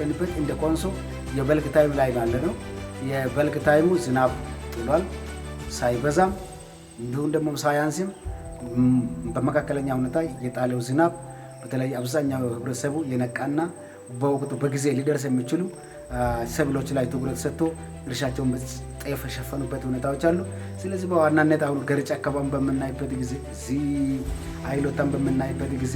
ያለንበት እንደ ኮንሶ የበልግ ታይም ላይ ነው። የበልግ ታይሙ ዝናብ ጥሏል ሳይበዛም እንዲሁም ደግሞ ሳያንስም በመካከለኛ ሁኔታ የጣለው ዝናብ በተለይ አብዛኛው ህብረተሰቡ የነቃና በወቅቱ በጊዜ ሊደርስ የሚችሉ ሰብሎች ላይ ትኩረት ሰጥቶ እርሻቸውን በጤፍ የሸፈኑበት ሁኔታዎች አሉ። ስለዚህ በዋናነት አሁን ገርጫ አካባቢ በምናይበት ጊዜ እዚህ አይሎታን በምናይበት ጊዜ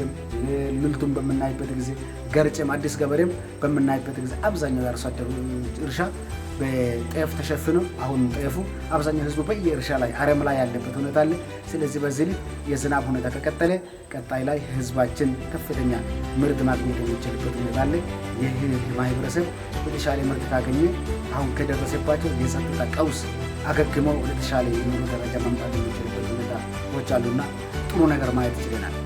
ልልቱን በምናይበት ጊዜ ገርጨም አዲስ ገበሬም በምናይበት ጊዜ አብዛኛው የአርሶ አደሩ እርሻ በጤፍ ተሸፍኖ አሁን ጤፉ አብዛኛው ህዝቡ በየእርሻ ላይ አረም ላይ ያለበት ሁኔታ አለ። ስለዚህ በዚህ የዝናብ ሁኔታ ከቀጠለ ቀጣይ ላይ ህዝባችን ከፍተኛ ምርት ማግኘት የሚችልበት ሁኔታ አለ። ይህ ማህበረሰብ የተሻለ ምርት ካገኘ አሁን ከደረሰባቸው የጸጥታ ቀውስ አገግመው ወደ ተሻለ የኑሮ ደረጃ መምጣት የሚችልበት ሁኔታዎች አሉና ጥሩ ነገር ማየት ይችላል።